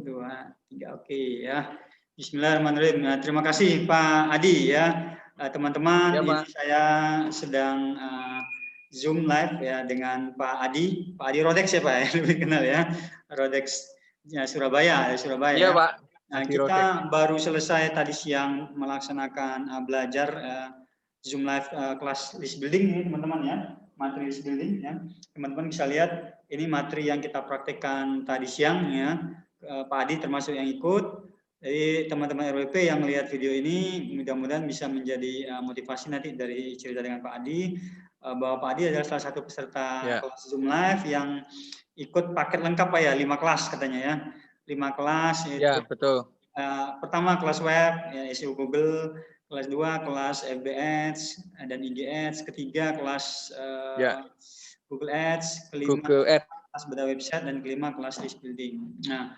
2, 3. Oke ya. Bismillahirrahmanirrahim. Nah, terima kasih Pak Adi ya. Teman-teman, ini saya sedang Zoom live ya dengan Pak Adi Rodex ya Pak ya, lebih kenal ya. Rodex ya, Surabaya Iya ya. Pak. Nah, kita baru selesai tadi siang melaksanakan belajar Zoom live kelas list building ini teman-teman ya. Materi list building ya. Teman-teman bisa lihat ini materi yang kita praktekkan tadi siang ya. Pak Adi termasuk yang ikut. Jadi teman-teman RWP yang melihat video ini mudah-mudahan bisa menjadi motivasi nanti dari cerita dengan Pak Adi bahwa Pak Adi adalah salah satu peserta kelas Zoom Live yang ikut paket lengkap Pak ya, 5 kelas katanya ya. 5 kelas yaitu betul. Pertama kelas web ya, SEO Google, kelas 2 kelas FB Ads dan IG Ads, ketiga kelas Google Ads, kelima kelas beda website dan kelima kelas list building. Nah,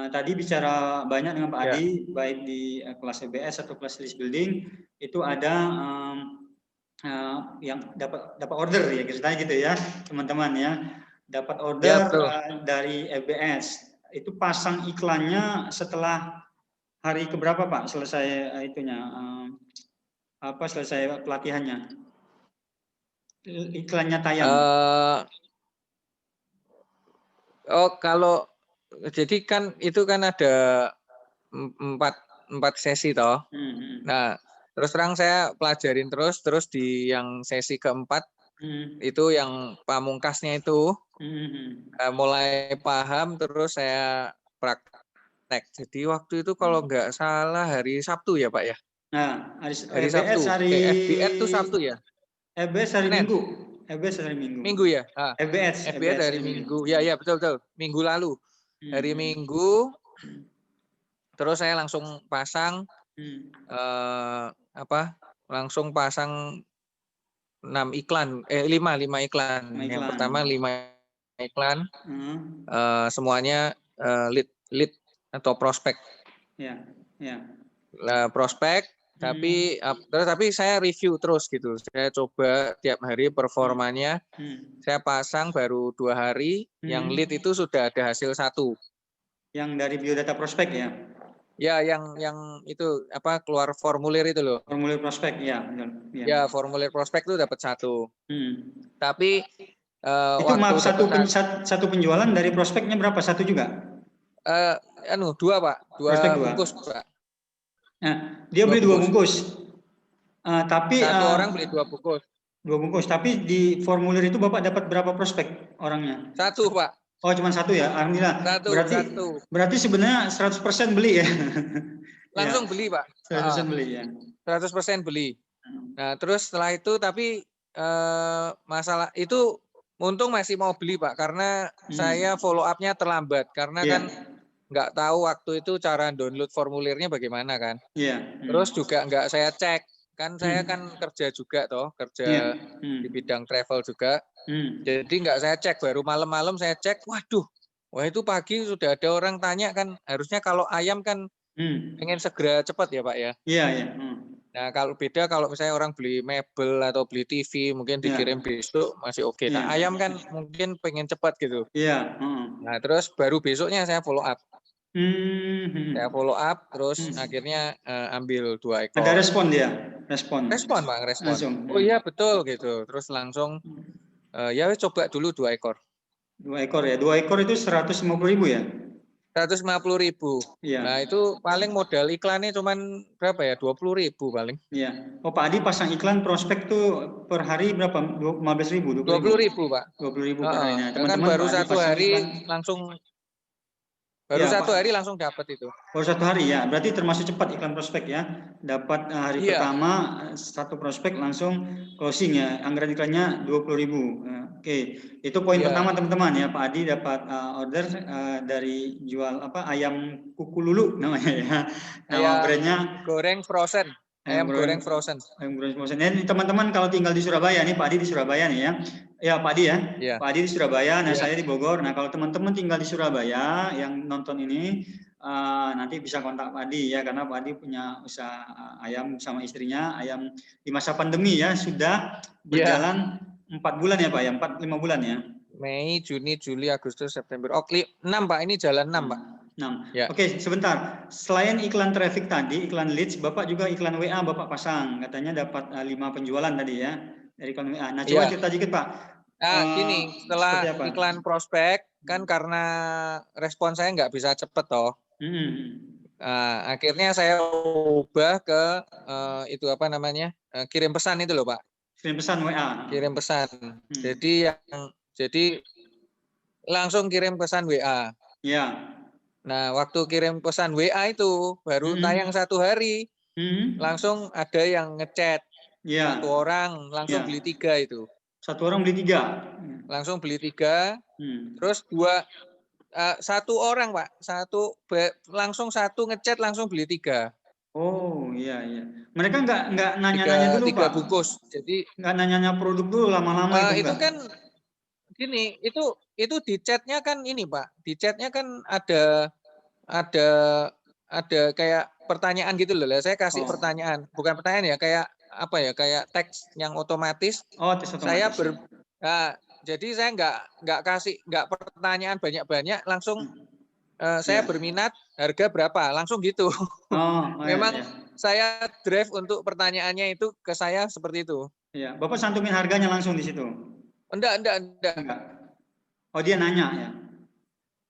tadi bicara banyak dengan Pak Adi, baik di kelas EBS atau kelas list building, itu ada yang dapat order ya, ceritanya gitu ya, teman-teman ya, dapat order dari EBS. Itu pasang iklannya setelah hari keberapa Pak? Selesai itunya, selesai pelatihannya? Iklannya tayang. Kalau jadi kan itu kan ada 4 sesi toh. Nah, terus terang saya pelajarin terus di yang sesi keempat itu yang pamungkasnya itu mulai paham terus saya praktek. Jadi waktu itu kalau nggak salah hari Sabtu ya Pak ya. Nah, hari Sabtu. FBS itu Sabtu ya. FBS hari Minggu. FBS hari Minggu. Minggu ya. FBS hari Minggu. Ya betul. Minggu lalu. Hari Minggu. Terus saya langsung pasang langsung pasang 5 iklan. Yang pertama 5 iklan. Semuanya lead atau prospek. Ya. Prospek. Tapi saya review terus gitu. Saya coba tiap hari performanya. Saya pasang baru 2 hari. Yang lead itu sudah ada hasil 1. Yang dari biodata prospek ya? Ya, yang itu keluar formulir itu loh. Formulir prospek ya. Ya, formulir prospek itu dapat 1. Tapi itu maaf, satu penjualan dari prospeknya berapa? 1 juga? 2 Pak. 2 bungkus Pak. Nah, dia beli 2 bungkus. Tapi 1 orang beli 2 bungkus. 2 bungkus. Tapi di formulir itu Bapak dapat berapa prospek orangnya? 1 Pak. Oh, cuma 1 ya. Alhamdulillah. 1. Berarti sebenarnya 100% beli ya. Langsung beli Pak. 100% beli ya. 100% beli. Nah, terus setelah itu tapi masalah itu untung masih mau beli Pak karena saya follow up-nya terlambat karena kan nggak tahu waktu itu cara download formulirnya bagaimana kan. Terus juga nggak saya cek kan saya kan kerja juga kerja di bidang travel juga. Jadi nggak saya cek, baru malam-malam saya cek, wah itu pagi sudah ada orang tanya kan, harusnya kalau ayam kan pengen segera cepat ya Pak ya. Iya. Nah kalau beda kalau misalnya orang beli mebel atau beli TV mungkin dikirim besok masih oke. Nah ayam kan mungkin pengen cepat gitu. Iya. Nah terus baru besoknya saya follow up. Saya follow up terus akhirnya ambil 2 ekor. Ada respon dia? Respon Pak, respon. Oh iya betul gitu. Terus langsung ya coba dulu 2 ekor. 2 ekor ya. 2 ekor itu 150.000 ya? 150.000. Iya. Nah itu paling modal iklannya cuman berapa ya? 20.000 paling. Iya. Oh Pak Adi pasang iklan prospek tuh per hari berapa? 15.000? 20.000 Pak. 20.000 per harinya. Kan baru 1 hari langsung. Baru 1 hari langsung dapat itu. Baru 1 hari ya, berarti termasuk cepat iklan prospek ya. Dapat hari pertama 1 prospek langsung closing ya. Anggaran iklannya 20.000. Oke, itu poin pertama teman-teman ya. Pak Adi dapat order dari jual ayam kuku lulu namanya ya. Nama brandnya goreng frozen. Ayam goreng frozen. Ayam goreng frozen. Ini teman-teman kalau tinggal di Surabaya nih, Pak Adi di Surabaya nih ya. Ya Pak Adi ya. Pak Adi di Surabaya, nah saya di Bogor. Nah kalau teman-teman tinggal di Surabaya yang nonton ini nanti bisa kontak Pak Adi ya, karena Pak Adi punya usaha ayam sama istrinya. Ayam di masa pandemi ya sudah berjalan 4 bulan ya Pak ya, 4-5 bulan ya. Mei, Juni, Juli, Agustus, September. 6 Pak, ini jalan 6 Pak. Ya. Oke, sebentar. Selain iklan traffic tadi, iklan leads, Bapak juga iklan WA Bapak pasang. Katanya dapat 5 penjualan tadi ya dari iklan WA. Nah, coba Iya. cerita dikit Pak. Nah, gini, Seperti setelah apa? iklan prospek kan karena respon saya nggak bisa cepet toh. Nah, akhirnya saya ubah ke itu apa namanya, kirim pesan itu loh Pak. Kirim pesan WA. Kirim pesan. Jadi langsung kirim pesan WA. Ya. Nah, waktu kirim pesan WA itu baru tayang 1 hari, langsung ada yang ngechat. Ya. 1 orang langsung beli 3 itu. 1 orang beli 3. Langsung beli 3. Terus 1 orang Pak, langsung 1 ngechat langsung beli 3. Oh, iya. Mereka nggak nanya-nanya dulu 3 Pak. bungkus. Jadi Nggak nanya-nanya produk dulu lama-lama itu itu enggak? kan gini, itu di chatnya kan ini Pak, di chatnya kan ada kayak pertanyaan gitu loh. Saya kasih pertanyaan, bukan pertanyaan ya, kayak apa ya, kayak teks yang otomatis. Oh, tes Saya otomatis. jadi saya nggak pertanyaan banyak-banyak, langsung saya berminat harga berapa, langsung gitu. Memang saya drive untuk pertanyaannya itu ke saya seperti itu. Iya, Bapak santumin harganya langsung di situ? Enggak. Oh, dia nanya ya?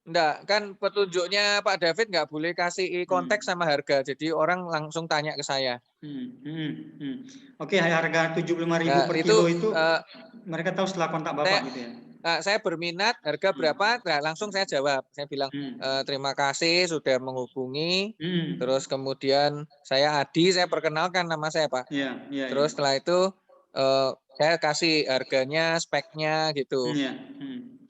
Enggak, kan petunjuknya Pak David nggak boleh kasih konteks sama harga, jadi orang langsung tanya ke saya. Oke, harga 75.000 per kilo itu mereka tahu setelah kontak Bapak gitu ya? Saya berminat harga berapa, nah, langsung saya jawab. Saya bilang terima kasih sudah menghubungi. Terus kemudian saya Adi, saya perkenalkan nama saya Pak. Terus setelah itu saya kasih harganya, speknya gitu.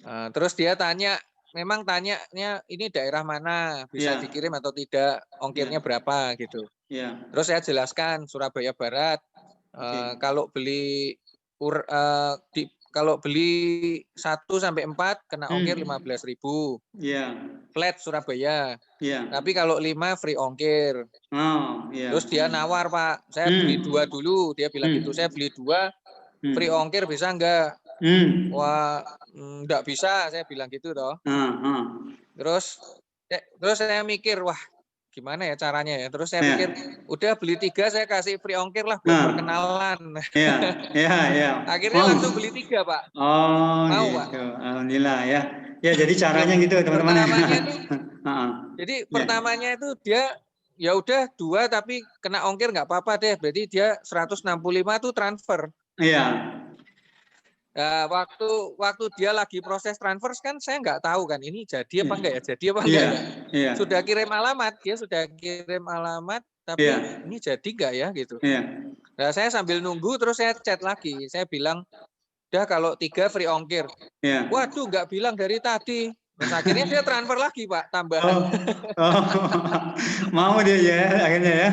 Terus dia tanya, memang tanyanya ini daerah mana, bisa dikirim atau tidak, ongkirnya berapa gitu. Terus saya jelaskan Surabaya Barat. Kalau beli 1 sampai 4 kena ongkir 15.000. Flat Surabaya. Tapi kalau 5 free ongkir. Terus dia nawar Pak, saya beli 2 dulu. Dia bilang gitu, saya beli 2 free ongkir bisa enggak? Wah, enggak bisa, saya bilang gitu toh. Terus saya mikir, wah gimana ya caranya ya. Terus saya pikir, udah beli 3 saya kasih free ongkir lah buat perkenalan. Iya. Akhirnya langsung beli 3 Pak. Oh, mau gitu. Pak. Alhamdulillah ya. Ya, jadi caranya gitu teman-teman. Pertamanya itu dia ya udah 2 tapi kena ongkir nggak apa-apa deh. Berarti dia 165 tuh transfer. Iya. Nah, waktu dia lagi proses transfer kan saya nggak tahu kan ini jadi apa enggak ya, Iya. Sudah kirim alamat, tapi ini jadi enggak ya gitu. Nah, saya sambil nunggu terus saya chat lagi, saya bilang udah kalau 3 free ongkir. Waduh, nggak bilang dari tadi. Terus akhirnya dia transfer lagi Pak, tambahan. Mau dia ya akhirnya ya.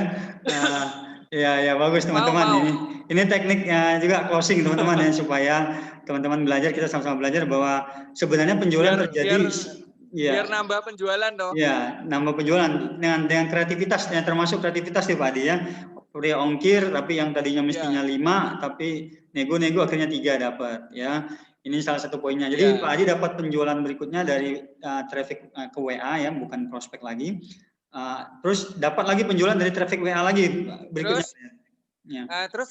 Ya bagus teman-teman. Ini tekniknya juga closing teman-teman ya, supaya teman-teman belajar, kita sama-sama belajar bahwa sebenarnya penjualan terjadi biar nambah penjualan dong. Iya, nambah penjualan dengan kreativitas, yang termasuk kreativitas ya Pak Adi ya. Free ongkir tapi yang tadinya mestinya 5 tapi nego-nego akhirnya 3 dapat ya. Ini salah satu poinnya. Jadi Pak Adi dapat penjualan berikutnya dari traffic ke WA ya, bukan prospek lagi. Terus dapat lagi penjualan dari traffic WA lagi berikutnya. Terus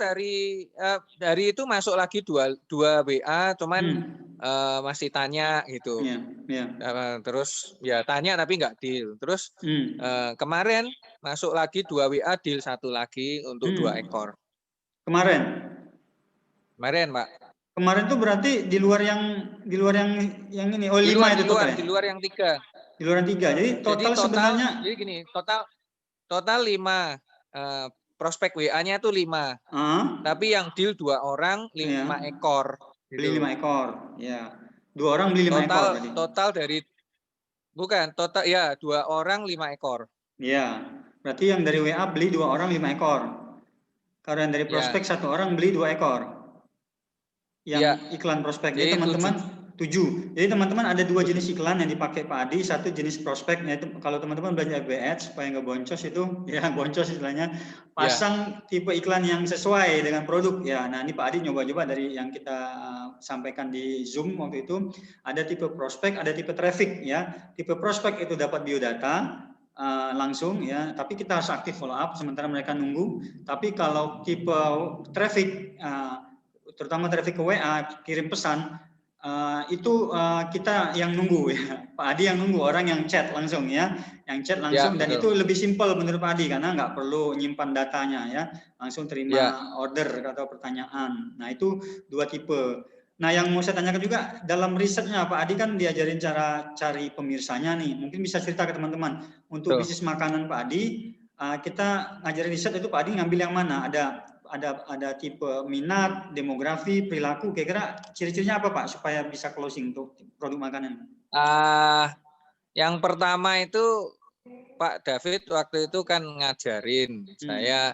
dari itu masuk lagi 2 WA, cuman masih tanya gitu. Terus ya tanya tapi nggak deal. Terus kemarin masuk lagi 2 WA, deal 1 lagi untuk 2 ekor. Kemarin Pak. Kemarin tuh berarti di luar yang ini. Oh, 5 itu total. Di luar yang 3. Di luar yang 3. Jadi total sebenarnya jadi gini, total 5. Prospek WA-nya tuh 5. Tapi yang deal 2 orang 5 ekor. Gitu. Beli 5 ekor. Ya. 2 orang beli 5 ekor tadi. Total dari ya 2 orang 5 ekor. Iya. Berarti yang dari WA beli 2 orang 5 ekor. Kalau yang dari prospek 1 orang beli 2 ekor. Yang iklan prospek. Jadi teman-teman 7. Jadi teman-teman ada 2 jenis iklan yang dipakai Pak Adi, satu jenis prospek, yaitu kalau teman-teman belajar ads supaya nggak boncos itu, ya boncos istilahnya, pasang tipe iklan yang sesuai dengan produk. Ya, nah ini Pak Adi nyoba-nyoba dari yang kita sampaikan di Zoom waktu itu, ada tipe prospek, ada tipe traffic ya. Tipe prospek itu dapat biodata langsung ya, tapi kita harus aktif follow up sementara mereka nunggu. Tapi kalau tipe traffic, terutama traffic ke WA, kirim pesan, itu kita yang nunggu ya, Pak Adi yang nunggu, orang yang chat langsung ya, yang chat langsung, dan itu lebih simpel menurut Pak Adi karena nggak perlu nyimpan datanya ya, langsung terima order atau pertanyaan. Nah itu 2 tipe. Nah yang mau saya tanyakan juga dalam risetnya Pak Adi kan diajarin cara cari pemirsanya nih, mungkin bisa cerita ke teman-teman untuk bisnis makanan Pak Adi, kita ngajarin riset itu Pak Adi ngambil yang mana? Ada tipe minat, demografi, perilaku, kira-kira ciri-cirinya apa Pak supaya bisa closing untuk produk makanan? Yang pertama itu Pak David waktu itu kan ngajarin saya,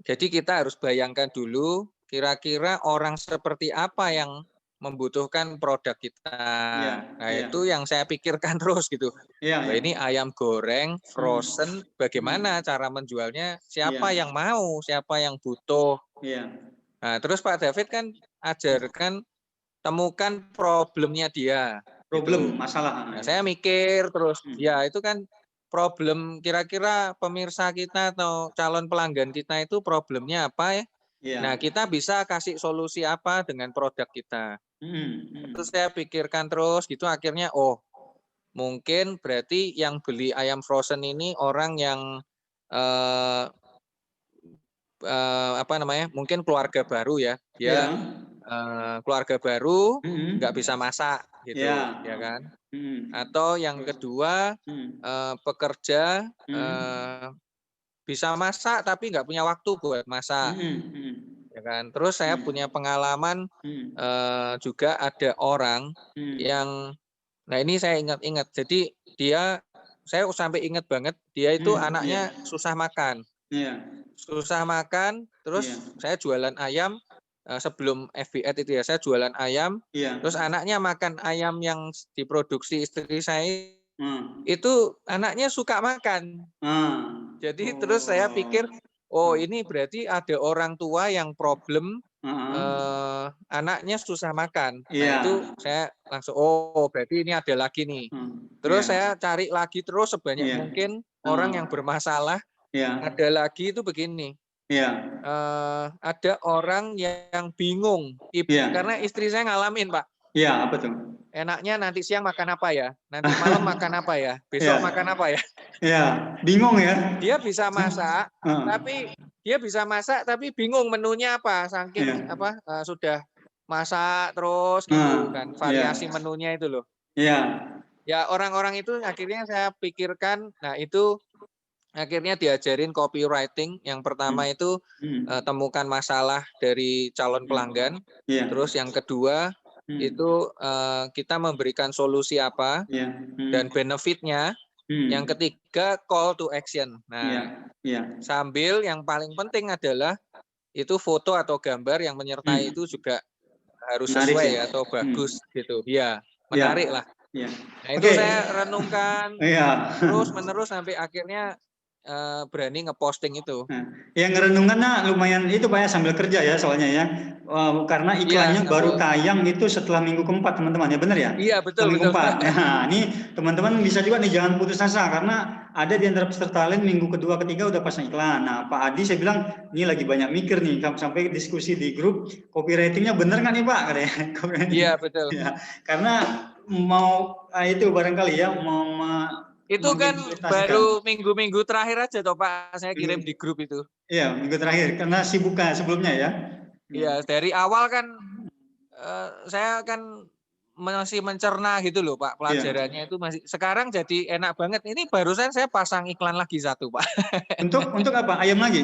jadi kita harus bayangkan dulu kira-kira orang seperti apa yang membutuhkan produk kita. Nah itu yang saya pikirkan terus gitu. Nah, ini ayam goreng, frozen, bagaimana cara menjualnya, siapa yang mau, siapa yang butuh. Nah terus Pak David kan ajarkan temukan problemnya dia. Problem, masalah. Nah, saya mikir terus, ya itu kan problem, kira-kira pemirsa kita atau calon pelanggan kita itu problemnya apa ya? Nah, kita bisa kasih solusi apa dengan produk kita. Terus saya pikirkan terus gitu, akhirnya mungkin berarti yang beli ayam frozen ini orang yang mungkin keluarga baru ya, dia keluarga baru nggak bisa masak gitu, ya kan? Atau yang kedua pekerja bisa masak tapi nggak punya waktu buat masak, ya kan? Terus saya punya pengalaman juga ada orang yang, nah ini saya ingat-ingat, jadi saya sampai ingat banget, dia itu anaknya susah makan, terus saya jualan ayam. Sebelum FB Ad itu ya, saya jualan ayam, terus anaknya makan ayam yang diproduksi istri saya, itu anaknya suka makan. Jadi terus saya pikir, ini berarti ada orang tua yang problem anaknya susah makan. Nah itu saya langsung, berarti ini ada lagi nih. Terus saya cari lagi terus sebanyak mungkin orang yang bermasalah. Ada lagi itu begini. Ada orang yang bingung, karena istri saya ngalamin Pak. Iya, apa tuh? Enaknya nanti siang makan apa ya? Nanti malam makan apa ya? Besok makan apa ya? Iya, bingung ya. Dia bisa masak, tapi bingung menunya apa, saking sudah masak terus gitu kan, variasi menunya itu loh. Ya orang-orang itu akhirnya saya pikirkan, nah itu akhirnya diajarin copywriting. Yang pertama itu temukan masalah dari calon pelanggan. Terus yang kedua itu kita memberikan solusi apa dan benefitnya. Yang ketiga call to action. Nah, sambil yang paling penting adalah itu foto atau gambar yang menyertai itu juga harus sesuai atau bagus gitu. Ya, menarik lah. Nah itu saya renungkan terus menerus sampai akhirnya berani ngeposting itu. Yang ngerenungannya lumayan itu Pak ya, sambil kerja ya soalnya ya, karena iklannya baru tayang itu setelah minggu keempat teman-teman ya, benar ya? Iya betul. Minggu keempat. Nah ini teman-teman bisa juga nih, jangan putus asa karena ada di antara peserta lain minggu kedua ketiga udah pasang iklan. Nah Pak Adi saya bilang ini lagi banyak mikir nih, sampai diskusi di grup, copywritingnya bener nggak nih Pak? Iya betul. Ya, karena mau itu barangkali ya mau itu kan baru minggu-minggu terakhir aja toh Pak, saya kirim di grup itu. Iya, minggu terakhir karena sibuk sebelumnya ya. Iya, dari awal kan saya kan masih mencerna gitu loh Pak, pelajarannya itu masih, sekarang jadi enak banget. Ini barusan saya pasang iklan lagi satu Pak. Untuk apa? Ayam lagi?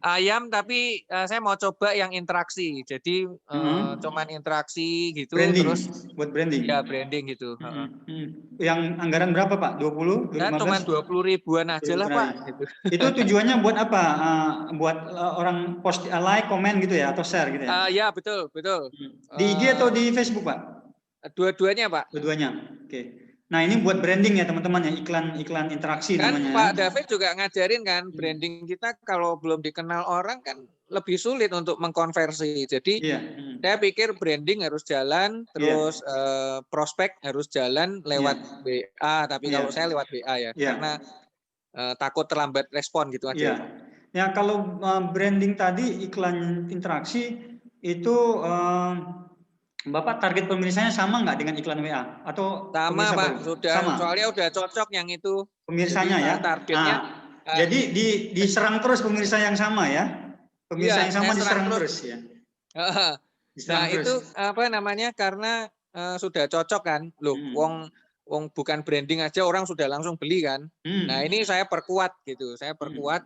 Ayam, tapi saya mau coba yang interaksi. Jadi cuman interaksi gitu. Branding, terus buat branding. Ya branding gitu. Yang anggaran berapa Pak? 20? Ya cuma 20 ribuan aja lah Pak. Gitu. Itu tujuannya buat apa? Buat orang post, like, komen gitu ya, atau share gitu ya? Ya betul. Di IG atau di Facebook Pak? Dua-duanya, Pak. Dua-duanya. Oke. Nah, ini buat branding ya teman-teman ya, iklan interaksi Kan namanya. Pak David juga ngajarin kan, branding kita kalau belum dikenal orang kan lebih sulit untuk mengkonversi. Jadi Iya. saya pikir branding harus jalan, terus prospek harus jalan lewat WA. Tapi kalau saya lewat WA ya, karena takut terlambat respon gitu aja. Iya. Ya kalau branding tadi iklan interaksi itu Bapak target pemirsanya sama nggak dengan iklan WA atau Sama pemirsa Pak, baru? sudah Sama. soalnya udah cocok yang itu. Pemirsanya Jadi ya. targetnya. Jadi diserang terus pemirsa yang sama ya. Pemirsa Iya, yang saya sama serang diserang terus. terus ya. Nah Diserang terus. itu apa namanya, karena sudah cocok kan, loh, wong bukan branding aja orang sudah langsung beli kan. Nah ini saya perkuat gitu, saya perkuat.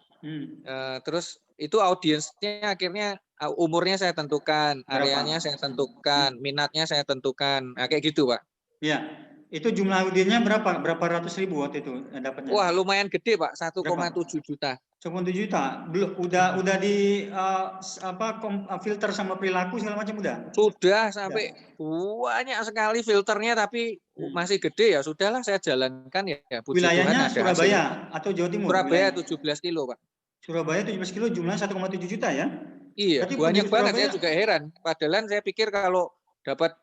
Terus itu audiensnya akhirnya umurnya saya tentukan, areanya saya tentukan, minatnya saya tentukan, nah, kayak gitu Pak. Iya, itu jumlah audiensnya berapa? Berapa ratus ribu waktu itu dapatnya? Wah lumayan gede Pak, 1,7 juta. 1,7 juta. Belum udah di filter sama perilaku segala macam udah? Sudah sampai banyak sekali filternya tapi masih gede ya sudahlah saya jalankan ya. Puji Tuhan Wilayahnya ada Surabaya hasil. atau Jawa Timur? Surabaya 17 kilo Pak. Surabaya 17 kilo jumlahnya 1,7 juta ya? Iya, Berarti banyak penduduk banget. Surabaya, Saya juga heran. Padahal saya pikir kalau dapat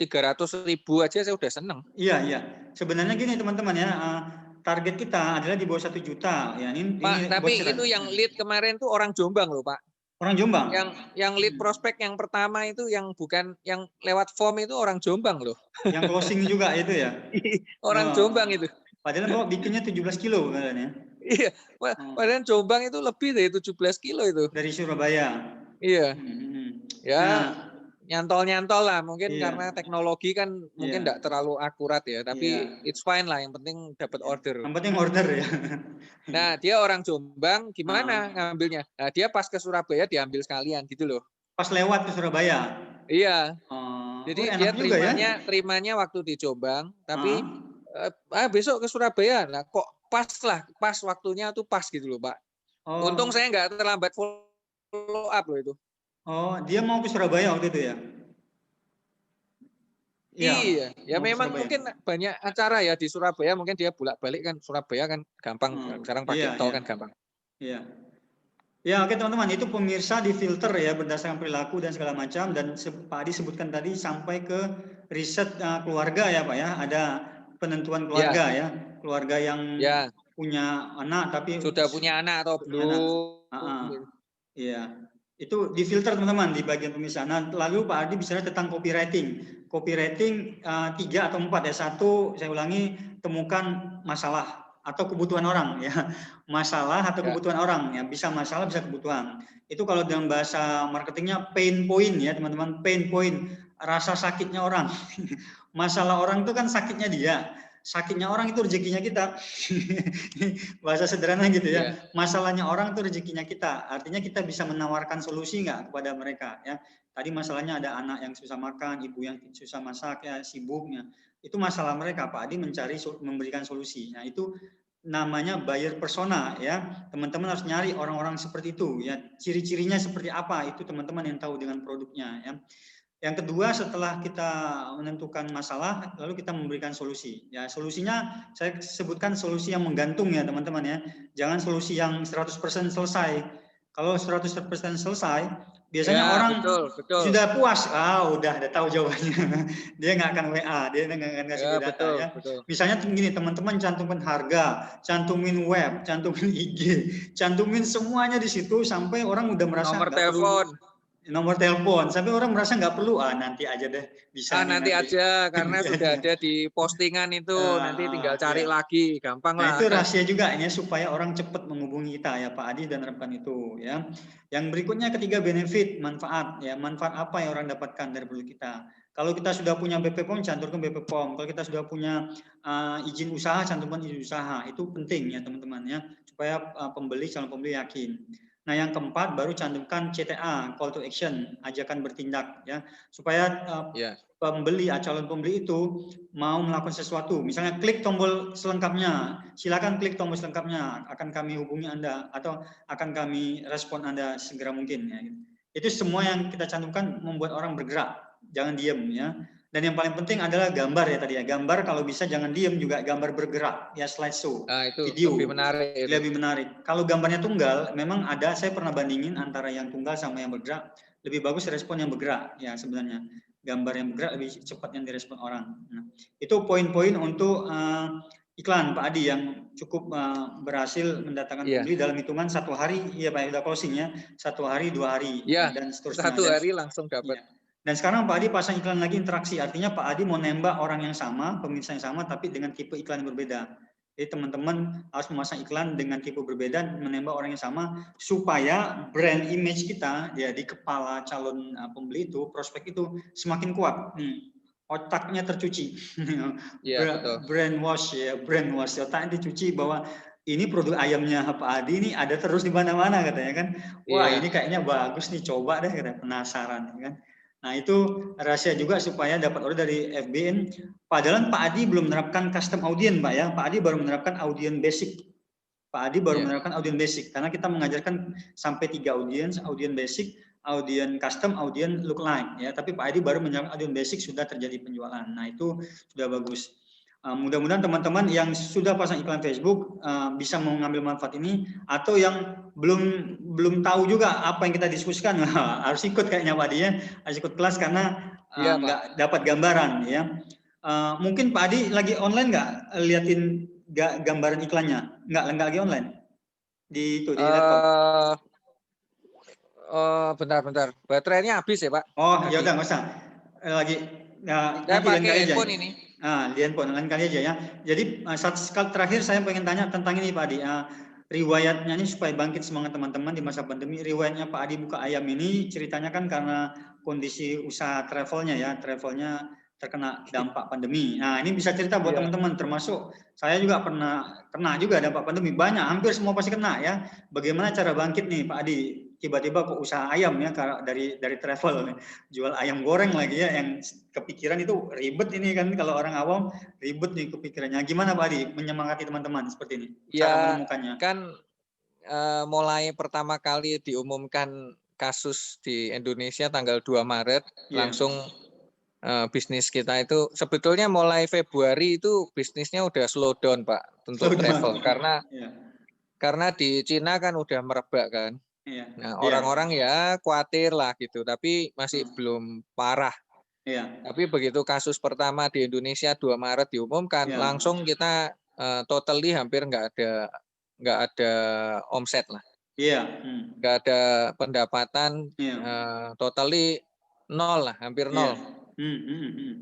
300.000 aja saya udah seneng. Iya. Sebenarnya gini teman-teman ya, target kita adalah di bawah 1 juta. Ya, Pak, ini tapi bocoran. itu yang lead kemarin tuh orang Jombang loh Pak. Orang Jombang? Yang lead prospek yang pertama itu yang bukan yang lewat form itu orang Jombang loh. Yang closing juga itu ya? Orang Jombang itu. Padahal Bapak bikinnya 17 kilo katanya. Iya, padahal Jombang itu lebih dari 17 kilo itu. Dari Surabaya. Iya. Ya, nyantol-nyantol lah. Mungkin Iya. karena teknologi kan mungkin tidak terlalu akurat ya. Tapi it's fine lah. Yang penting dapat order. Yang penting order ya. Nah, dia orang Jombang, gimana ngambilnya? Nah, dia pas ke Surabaya diambil sekalian gitu loh. Pas lewat ke Surabaya? Iya. Jadi dia terimanya waktu di Jombang, tapi besok ke Surabaya. Nah, kok pas waktunya tuh pas gitu loh, Pak. Untung saya nggak terlambat follow up loh itu. Oh, dia mau ke Surabaya waktu itu ya? Iya, ya memang mungkin banyak acara ya di Surabaya, mungkin dia bolak-balik kan, Surabaya kan gampang, sekarang pakai tol kan gampang. Iya. Ya oke teman-teman, itu pemirsa difilter ya berdasarkan perilaku dan segala macam, dan Pak Adi sebutkan tadi sampai ke riset keluarga ya Pak ya, ada penentuan keluarga ya, keluarga yang punya anak tapi sudah punya anak atau belum. Iya, itu difilter teman-teman di bagian pemirsa. Nah lalu Pak Adi bicara tentang copywriting. Copywriting 3 atau 4 ya. 1, saya ulangi, temukan masalah atau kebutuhan orang ya. Masalah atau kebutuhan orang ya, bisa masalah bisa kebutuhan. Itu kalau dalam bahasa marketingnya pain point ya teman-teman, pain point, rasa sakitnya orang. Masalah orang itu kan sakitnya dia, sakitnya orang itu rezekinya kita. Bahasa sederhana gitu ya. Masalahnya orang itu rezekinya kita, artinya kita bisa menawarkan solusi nggak kepada mereka ya. Tadi masalahnya ada anak yang susah makan, ibu yang susah masak ya, sibuknya. Itu masalah mereka, Pak Adi memberikan solusi. Nah itu namanya buyer persona ya. Teman-teman harus nyari orang-orang seperti itu ya. Ciri-cirinya seperti apa itu teman-teman yang tahu dengan produknya ya. Yang kedua, setelah kita menentukan masalah, lalu kita memberikan solusi. Ya, solusinya saya sebutkan solusi yang menggantung ya teman-teman ya. Jangan solusi yang 100% selesai. Kalau 100% selesai, biasanya orang betul. sudah puas, udah tahu jawabannya. Dia nggak akan WA, dia nggak akan kasih data ya. Misalnya gini, teman-teman cantumin harga, cantumin web, cantumin IG, cantumin semuanya di situ sampai orang udah merasa nomor telepon, sampai orang merasa nggak perlu, nanti aja deh, bisa nanti aja karena sudah ada di postingan itu, nanti tinggal cari lagi, gampang lah. Nah itu rahasia juga ya supaya orang cepat menghubungi kita ya Pak Adi dan rekan itu ya. Yang berikutnya ketiga, benefit, manfaat ya. Manfaat apa yang orang dapatkan dari produk kita? Kalau kita sudah punya BP POM, cantumkan BP POM. Kalau kita sudah punya izin usaha, cantumkan izin usaha. Itu penting ya teman-teman ya, supaya calon pembeli yakin. Nah yang keempat baru cantumkan CTA, call to action, ajakan bertindak ya, supaya calon pembeli itu mau melakukan sesuatu. Misalnya klik tombol selengkapnya, silakan klik tombol selengkapnya, akan kami hubungi Anda atau akan kami respon Anda segera mungkin ya. Itu semua yang kita cantumkan membuat orang bergerak, jangan diem ya. Dan yang paling penting adalah gambar ya tadi ya. Gambar kalau bisa jangan diem juga, gambar bergerak ya, slideshow, Nah, itu video. lebih menarik itu. Lebih menarik. Kalau gambarnya tunggal, memang ada, saya pernah bandingin antara yang tunggal sama yang bergerak, lebih bagus respon yang bergerak ya sebenarnya. Gambar yang bergerak lebih cepat yang direspon orang. Nah, itu poin-poin untuk iklan Pak Adi yang cukup berhasil mendatangkan pembeli dalam hitungan 1 hari, iya Pak, udah closing ya, 1 hari, 2 hari, Ya, dan seterusnya. 1 hari langsung dapat. Ya. Dan sekarang Pak Adi pasang iklan lagi interaksi, artinya Pak Adi mau nembak orang yang sama, pemirsa yang sama, tapi dengan tipe iklan yang berbeda. Jadi teman-teman harus memasang iklan dengan tipe berbeda, menembak orang yang sama, supaya brand image kita ya di kepala calon pembeli itu, prospek itu semakin kuat. Otaknya tercuci. Iya, betul. Brand wash, otaknya dicuci bahwa ini produk ayamnya Pak Adi ini ada terus di mana-mana katanya kan. Wah, ini kayaknya bagus nih, coba deh katanya, penasaran kan. Nah, itu rahasia juga supaya dapat order dari FBN. Padahal Pak Adi belum menerapkan custom audience, Pak ya. Pak Adi baru menerapkan audience basic. Pak Adi baru menerapkan audience basic karena kita mengajarkan sampai 3 audience basic, audience custom, audience lookalike ya. Tapi Pak Adi baru menerapkan audience basic, sudah terjadi penjualan. Nah, itu sudah bagus. Mudah-mudahan teman-teman yang sudah pasang iklan Facebook bisa mengambil manfaat ini, atau yang belum tahu juga apa yang kita diskusikan harus ikut kayaknya Pak Adi ya, harus ikut kelas karena nggak dapat gambaran ya. Mungkin Pak Adi lagi online nggak liatin gambaran iklannya? Nggak lagi online di laptop. Bentar. Baterainya habis ya Pak? Oh ya udah nggak usah. Lagi Saya nanti lain kali pakai aja. handphone ini. Di handphone lain kali aja ya. Jadi sekali terakhir saya pengen tanya tentang ini Pak Adi. Riwayatnya ini supaya bangkit semangat teman-teman di masa pandemi. Riwayatnya Pak Adi buka ayam ini ceritanya kan karena kondisi usaha travelnya terkena dampak pandemi. Nah, ini bisa cerita buat teman-teman, termasuk saya juga pernah kena juga dampak pandemi. Banyak, hampir semua pasti kena ya. Bagaimana cara bangkit nih Pak Adi? Tiba-tiba kok usaha ayam ya, dari travel, jual ayam goreng lagi ya, yang kepikiran itu ribet ini kan, kalau orang awam ribet nih kepikirannya. Gimana Pak Adi menyemangati teman-teman seperti ini? Cara menemukannya? Kan mulai pertama kali diumumkan kasus di Indonesia tanggal 2 Maret, langsung bisnis kita itu sebetulnya mulai Februari itu bisnisnya udah slow down Pak untuk travel karena di Cina kan udah merebak kan. Nah, orang-orang ya khawatir lah gitu, tapi masih belum parah. Tapi begitu kasus pertama di Indonesia 2 Maret diumumkan, langsung kita totally hampir nggak ada omset lah. Nggak ada pendapatan, totally nol lah, hampir nol.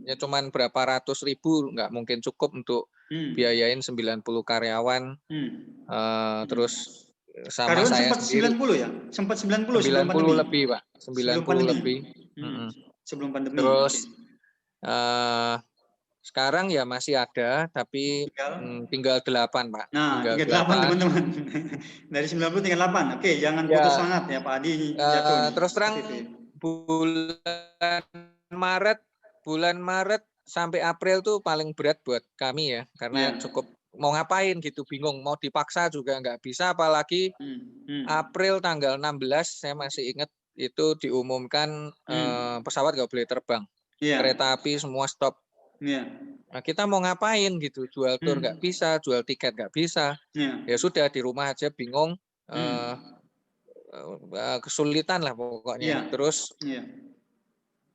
Ya cuman berapa ratus ribu, nggak mungkin cukup untuk biayain 90 karyawan. Terus sama karyawan saya sempat sendiri 90 ya? Sempat 90 sebelum 90 pandemi? lebih Pak, 90 lebih. Sebelum pandemi. Terus sekarang ya masih ada, tapi tinggal 8 Pak. Nah, tinggal 8 teman-teman. Dari 90 tinggal 8. Oke, jangan putus semangat ya Pak Adi jatuh nih. Terus terang bulan Maret sampai April tuh paling berat buat kami ya, karena cukup mau ngapain gitu, bingung, mau dipaksa juga nggak bisa, apalagi April tanggal 16 saya masih ingat itu diumumkan pesawat nggak boleh terbang, kereta api semua stop. Nah, kita mau ngapain gitu, jual tour nggak bisa, jual tiket nggak bisa, ya sudah di rumah aja bingung, kesulitan lah pokoknya.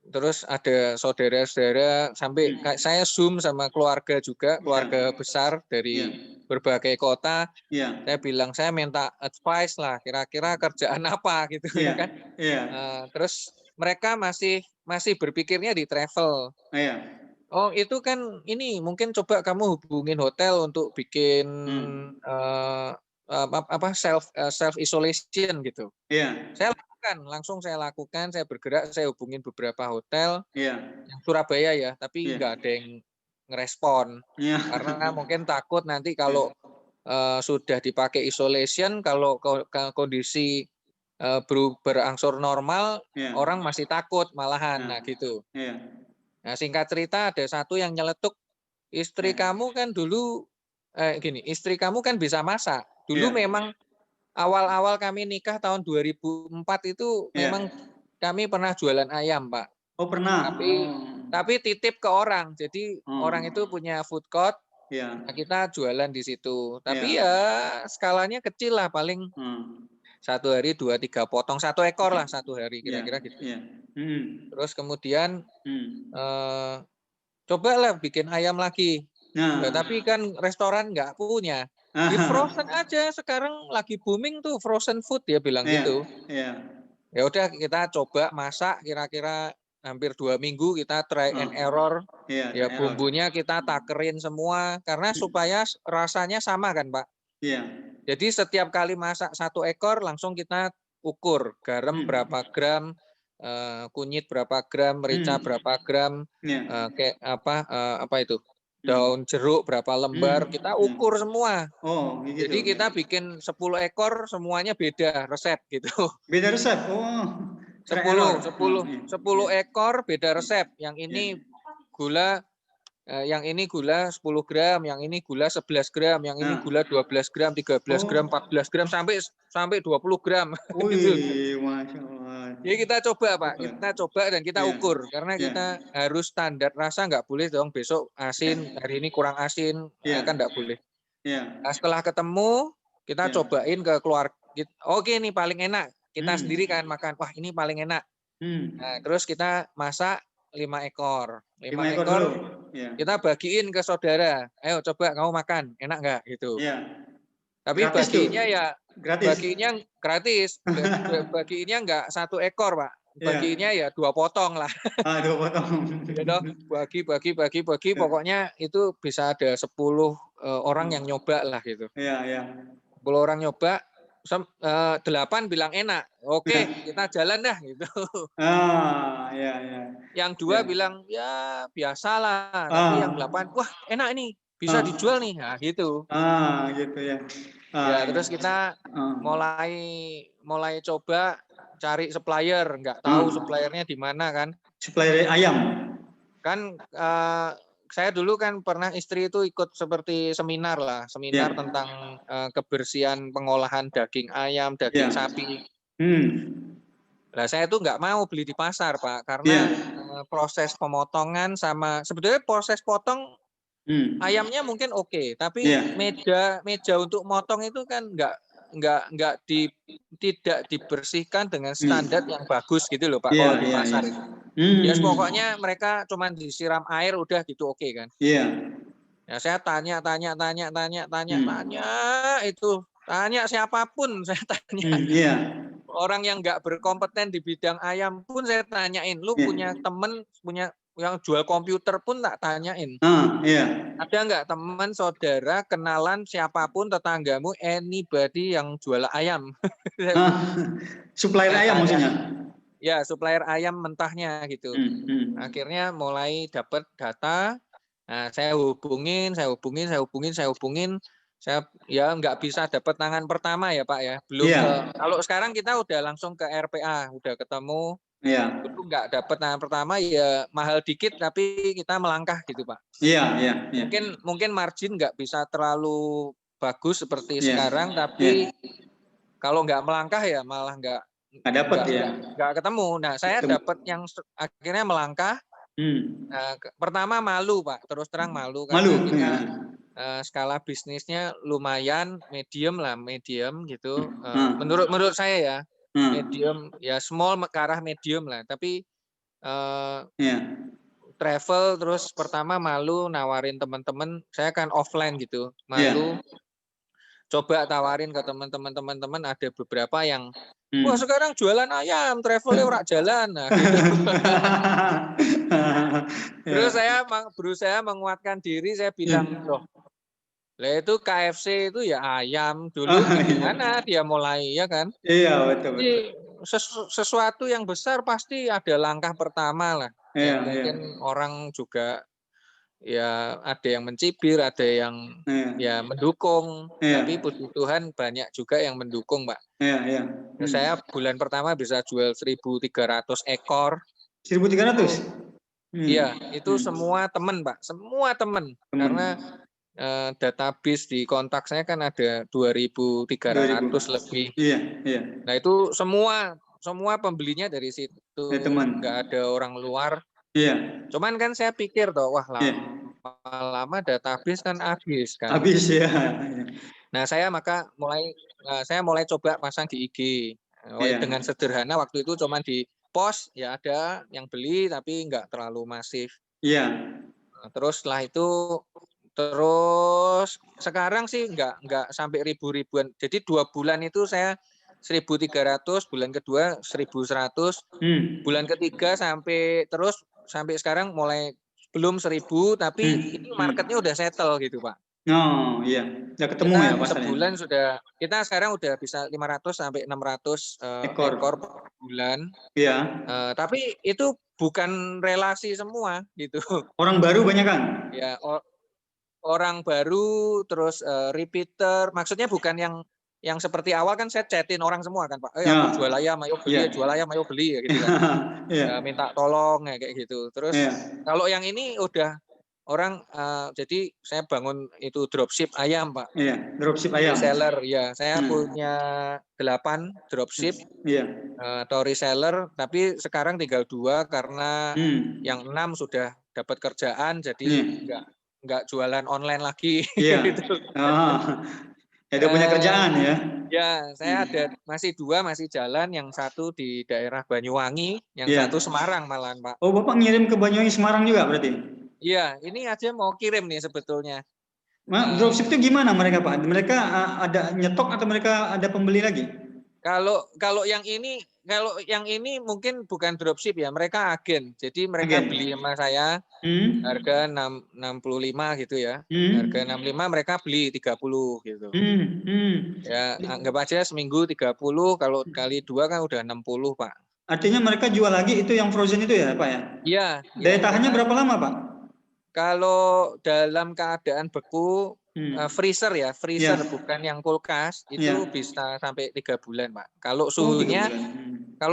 Terus ada saudara-saudara sampai saya Zoom sama keluarga juga, keluarga besar dari berbagai kota. Saya bilang saya minta advice lah, kira-kira kerjaan apa gitu kan. Terus mereka masih berpikirnya di travel. Oh itu kan ini mungkin coba kamu hubungin hotel untuk bikin self isolation gitu. Langsung saya lakukan, saya bergerak, saya hubungin beberapa hotel yang Surabaya ya, tapi nggak ada yang ngerespon karena mungkin takut nanti kalau sudah dipakai isolation, kalau kondisi berangsur normal, orang masih takut malahan, nah gitu. Nah, singkat cerita ada satu yang nyeletuk, istri kamu kan dulu istri kamu kan bisa masak. Dulu memang awal-awal kami nikah tahun 2004 itu memang kami pernah jualan ayam, Pak. Oh, pernah. Tapi titip ke orang. Jadi orang itu punya food court, Iya. nah kita jualan di situ. Tapi Iya. ya skalanya kecil lah, paling satu hari 2-3 potong, 1 ekor lah satu hari Iya. kira-kira gitu. Iya. Terus kemudian cobalah bikin ayam lagi. Ya, tapi kan restoran nggak punya. Di frozen aja sekarang lagi booming tuh frozen food, dia bilang Iya. gitu. Iya. Ya udah kita coba masak kira-kira hampir 2 minggu, kita try and error. Iya, Ya bumbunya kita takerin semua karena supaya rasanya sama kan Pak. Iya. Jadi setiap kali masak 1 ekor langsung kita ukur garam berapa gram, kunyit berapa gram, merica berapa gram, kayak apa itu, daun jeruk berapa lembar, kita ukur semua. Oh, gitu. Jadi kita bikin 10 ekor semuanya beda resep gitu. Beda resep. Oh. 10 ekor beda resep. Yang ini gula, yang ini gula 10 gram, yang ini gula 11 gram, yang ini gula 12 gram, 13 gram, 14 gram, sampai 20 gram. Gitu. Wih, Masya Allah. Jadi kita coba Pak, kita coba dan kita ukur. Karena kita harus standar rasa, nggak boleh dong besok asin, hari ini kurang asin, kan nggak boleh. Nah, setelah ketemu, kita cobain ke keluarga. Oke, ini paling enak. Kita sendiri kan makan, wah ini paling enak. Nah, terus kita masak 5 ekor. 5 ekor kita bagiin ke saudara. Ayo coba kamu makan, enak nggak gitu. Tapi gratis bagiinnya ya gratis. Bagiinnya gratis. Bagiinnya nggak 1 ekor, Pak. Bagiinnya ya 2 potong lah. 2 potong. Bagi. Pokoknya itu bisa ada 10 orang yang nyoba lah gitu. 10 orang nyoba, 8 bilang enak. Oke, kita jalan dah gitu. Yang 2 bilang ya biasalah, tapi yang 8 wah enak ini, bisa dijual nih. Nah, gitu. Gitu ya. Ya, terus kita mulai coba cari supplier, nggak tahu suppliernya di mana kan. Supplier ayam. Kan saya dulu kan pernah istri itu ikut seperti seminar lah, seminar tentang kebersihan pengolahan daging ayam, daging sapi. Nah, saya tuh nggak mau beli di pasar, Pak, karena proses pemotongan sama sebetulnya proses potong ayamnya mungkin oke, tapi meja untuk motong itu kan tidak dibersihkan dengan standar yang bagus gitu loh Pak, kalau di pasar itu. Ya pokoknya mereka cuma disiram air udah gitu oke kan. Ya saya tanya siapapun saya tanya. Orang yang nggak berkompeten di bidang ayam pun saya tanyain, lu punya temen yang jual komputer pun tak tanyain. Ada nggak teman, saudara, kenalan, siapapun, tetanggamu, anybody yang jual ayam? Supplier ayam maksudnya? Ya, supplier ayam mentahnya gitu. Akhirnya mulai dapat data. Nah, saya hubungin. Saya ya nggak bisa dapat tangan pertama ya Pak ya. Belum kalau sekarang kita udah langsung ke RPA, udah ketemu. Dulu nggak dapat tangan pertama ya mahal dikit tapi kita melangkah gitu Pak. Mungkin margin nggak bisa terlalu bagus seperti sekarang, tapi kalau nggak melangkah ya malah nggak ketemu. Nah saya dapat yang akhirnya melangkah. Nah, pertama malu Pak, terus terang malu karena kita skala bisnisnya lumayan medium gitu. Menurut saya ya. Medium ya small ke arah medium lah, tapi travel terus pertama malu nawarin teman-teman, saya kan offline gitu, malu. Coba tawarin ke teman-teman ada beberapa yang wah sekarang jualan ayam, travelnya ora jalan. Nah, gitu. Terus saya berusaha menguatkan diri, saya bilang loh, lah itu KFC itu ya ayam dulu gimana dia mulai ya kan? Betul. Jadi sesuatu yang besar pasti ada langkah pertama lah. Yang mungkin orang juga ya ada yang mencibir, ada yang ya mendukung. Tapi puji Tuhan banyak juga yang mendukung, Pak. Saya bulan pertama bisa jual 1.300 ekor. 1.300? Iya, itu semua teman, Pak. Semua teman. Karena database di kontak saya kan ada 2.300 lebih. Nah itu semua pembelinya dari situ, nggak ada orang luar. Iya. Cuman kan saya pikir toh, wah Iya. lama-lama database kan habis kan. Habis ya. Nah, saya mulai coba pasang di IG. Iya. Dengan sederhana waktu itu cuman di post ya ada yang beli tapi nggak terlalu masif. Iya. Terus setelah itu terus sekarang sih nggak sampai ribu-ribuan. Jadi 2 bulan itu saya 1.300, bulan kedua 1.100, bulan ketiga sampai sekarang mulai belum 1.000, tapi ini marketnya udah settle gitu Pak. Oh iya, udah ketemu ya Kita pasarnya. sebulan kita sekarang udah bisa 500 sampai 600 ekor per bulan. Iya. Tapi itu bukan relasi semua gitu. Orang baru banyak kan? Ya, orang baru terus repeater, maksudnya bukan yang seperti awal kan saya chatin orang semua kan Pak. Aku jual ayam, ayo beli, jual ayam, ayo beli ya gitu kan. Minta tolong ya kayak gitu. Terus kalau yang ini udah orang jadi saya bangun itu dropship ayam Pak. Iya, dropship ayam. Reseller ya, saya punya 8 dropship atau reseller, tapi sekarang tinggal 2 karena yang 6 sudah dapat kerjaan, jadi nggak jualan online lagi. Iya. Gitu. Ya udah punya kerjaan ya? Ya, saya ada masih 2 masih jalan, yang satu di daerah Banyuwangi, yang satu Semarang malahan Pak. Oh Bapak ngirim ke Banyuwangi Semarang juga berarti? Iya, ini aja mau kirim nih sebetulnya. Dropship itu gimana mereka Pak? Mereka ada nyetok atau mereka ada pembeli lagi? Kalau yang ini mungkin bukan dropship ya, mereka agen. Jadi mereka beli sama saya harga 65 gitu ya. Harga 65 mereka beli 30 gitu. Ya, anggap aja seminggu 30, kalau kali 2 kan udah 60, Pak. Artinya mereka jual lagi itu yang frozen itu ya, Pak ya? Iya. Daya tahannya berapa lama, Pak? Kalau dalam keadaan beku, freezer ya, freezer bukan yang kulkas, itu bisa sampai 3 bulan, Pak. Kalau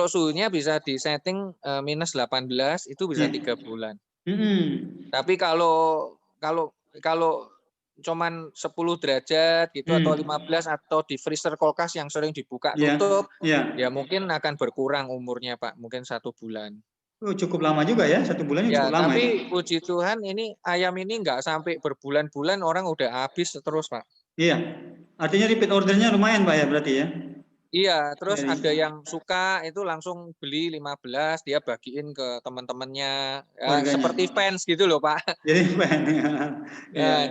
suhunya bisa disetting minus 18, itu bisa 3 bulan. Tapi kalau cuman 10 derajat gitu atau 15 atau di freezer kulkas yang sering dibuka tutup, ya mungkin akan berkurang umurnya, Pak. Mungkin 1 bulan. Oh, cukup lama juga ya, 1 bulannya Ya, cukup lama tapi itu. puji Tuhan ini ayam ini nggak sampai berbulan-bulan orang udah habis terus, Pak. Iya, artinya repeat ordernya lumayan, Pak ya berarti ya? Iya, terus ada yang suka itu langsung beli 15, dia bagiin ke teman-temannya, ya, seperti fans gitu loh Pak. Jadi fan ya.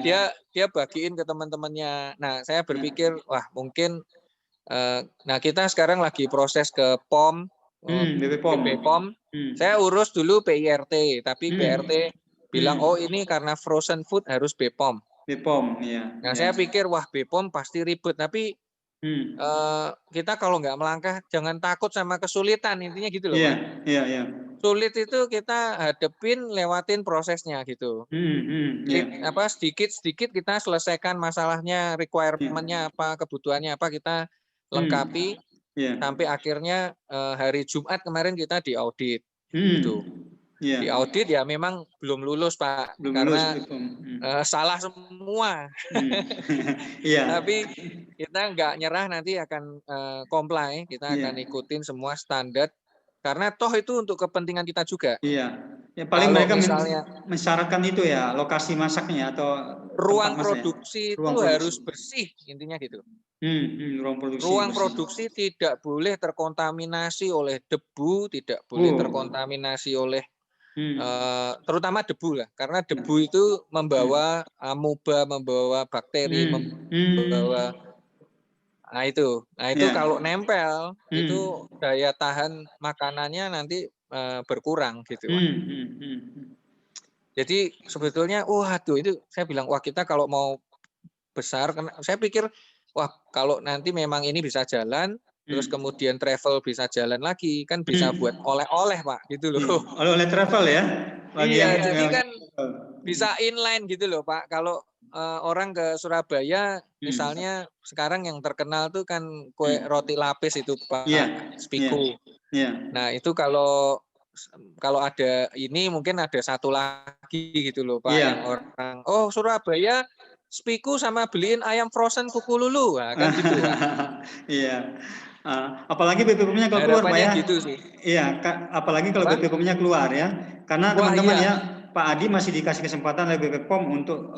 Dia bagiin ke teman-temannya. Nah, saya berpikir, wah mungkin, nah kita sekarang lagi proses ke POM, BP POM. Saya urus dulu PIRT, tapi PIRT bilang, oh ini karena frozen food harus BPOM. BPOM, iya. Nah, saya pikir, wah BPOM pasti ribet, tapi kita kalau nggak melangkah, jangan takut sama kesulitan, intinya gitu loh, Pak. Iya. Sulit itu kita hadepin, lewatin prosesnya gitu. Sedikit-sedikit kita selesaikan masalahnya, requirement-nya apa, kebutuhannya apa, kita lengkapi, sampai akhirnya hari Jumat kemarin kita diaudit. Gitu. Diaudit ya memang belum lulus Pak, karena salah semua. Tapi kita nggak nyerah, nanti akan comply, kita akan ikutin semua standar, karena toh itu untuk kepentingan kita juga. Iya, ya paling kalau mereka misalnya mensyaratkan itu ya, lokasi masaknya atau ruang produksi itu harus bersih, intinya gitu. Ruang produksi tidak boleh terkontaminasi oleh debu, tidak boleh terkontaminasi oleh terutama debu lah, karena debu itu membawa amoeba, membawa bakteri, membawa nah itu kalau nempel itu daya tahan makanannya nanti berkurang gitu, Pak. Jadi sebetulnya itu saya bilang, wah kita kalau mau besar, karena saya pikir wah kalau nanti memang ini bisa jalan, terus kemudian travel bisa jalan lagi, kan bisa buat oleh-oleh Pak, gitu loh. Oleh-oleh travel ya? Iya, jadi kan bisa inline gitu loh Pak. Kalau orang ke Surabaya, misalnya sekarang yang terkenal tuh kan kue roti lapis itu Pak, Spiku. Nah itu kalau ada ini mungkin ada satu lagi gitu loh Pak, yang orang, oh Surabaya Spiku sama beliin ayam frozen kuku lulu, nah, kan gitu Pak. Iya. Apalagi BP POM-nya kalau keluar Pak ya. Gitu sih. Iya, apalagi kalau BP POM-nya keluar ya. Karena Wah, teman-teman iya. ya, Pak Adi masih dikasih kesempatan oleh BP POM untuk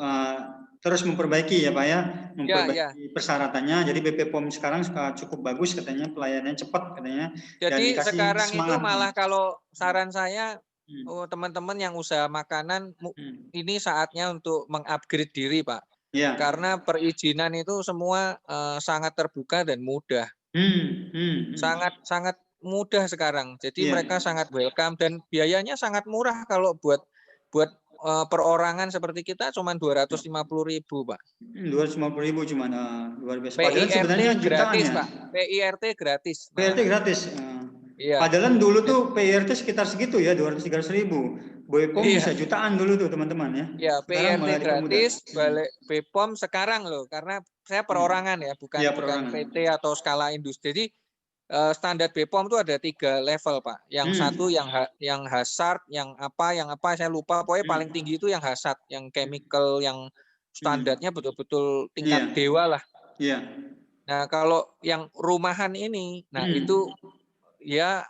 terus memperbaiki ya Pak ya, Ya, ya. memperbaiki persyaratannya. Jadi BP POM sekarang cukup bagus katanya, pelayanannya cepat katanya, dan Jadi dikasih sekarang itu semangat. malah kalau saran saya, Hmm. teman-teman yang usaha makanan, Hmm. ini saatnya untuk mengupgrade diri, Pak. Ya. Karena perizinan itu semua sangat terbuka dan mudah. Sangat mudah sekarang. Jadi Iya. mereka sangat welcome dan biayanya sangat murah kalau buat perorangan seperti kita cuma 250.000, Pak. 250.000 cuma luar biasa. Padahal PIRT sebenarnya jutaan gratis, ya. Pak. PIRT gratis PRT malahan. gratis. Iya. Padahal dulu tuh PRT sekitar segitu ya, 200-300.000. BPOM bisa Iya. jutaan dulu tuh teman-teman ya. Ya, Sekarang PIRT malah dipermudah. gratis, balik BPOM sekarang loh, karena saya perorangan ya, bukan Iya, bukan perorangan. PT atau skala industri. Jadi standar BPOM itu ada 3 level, Pak. Yang satu yang hazard, yang apa saya lupa. Pokoknya paling tinggi itu yang hazard, yang chemical, yang standarnya betul-betul tingkat Iya. dewa lah. Iya. Nah, kalau yang rumahan ini, nah itu ya